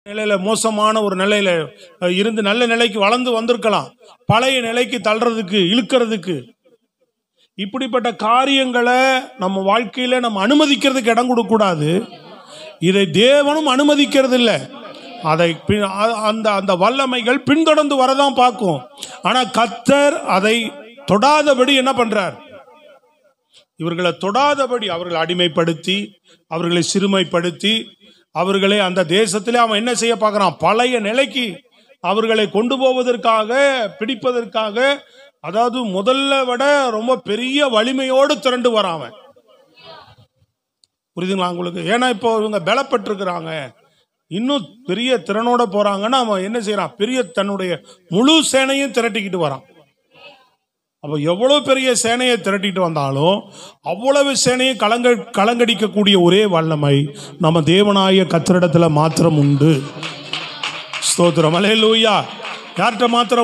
நிலையில மோசமான ஒரு நிலையில இருந்து நல்ல நிலைக்கு வளர்ந்து வந்திருக்கலாம். பழைய நிலைக்கு தள்ளுறதுக்கு இழுக்கிறதுக்கு இப்படிப்பட்ட காரியங்களை நம்ம வாழ்க்கையில நம்ம அனுமதிக்கிறதுக்கு இடம் கொடுக்க கூடாது. இதை தேவனும் அனுமதிக்கிறது இல்லை. அதை அந்த அந்த வல்லமைகள் பின்தொடர்ந்து வரதான் பார்க்கும். ஆனா கர்த்தர் அதை தொடாதபடி என்ன பண்றார்? இவர்களை தொடாதபடி அவர்களை அடிமைப்படுத்தி அவர்களை சிறுமைப்படுத்தி அவர்களை அந்த தேசத்திலே அவன் என்ன செய்ய பார்க்கிறான்? பழைய நிலைக்கு அவர்களை கொண்டு போவதற்காக, பிடிப்பதற்காக, அதாவது முதல்ல விட ரொம்ப பெரிய வலிமையோடு திரண்டு வரான். புரியுதுங்களா உங்களுக்கு? ஏன்னா இப்போ இவங்க பலப்பட்டிருக்கிறாங்க, இன்னும் பெரிய திறனோட போறாங்கன்னா அவன் என்ன செய்யறான்? பெரிய தன்னுடைய முழு சேனையும் திரட்டிக்கிட்டு வரான். அப்ப எவ்வளவு பெரிய சேனையை திரட்டிட்டு வந்தாலும் அவ்வளவு சேனையை கலங்கடிக்கக்கூடிய ஒரே வல்லமை நம்ம தேவனாய கர்த்தரிடத்துல மாத்திரம் உண்டு. ஸ்தோத்திரம், அல்லேலூயா. யார்கிட்ட மாத்திரம்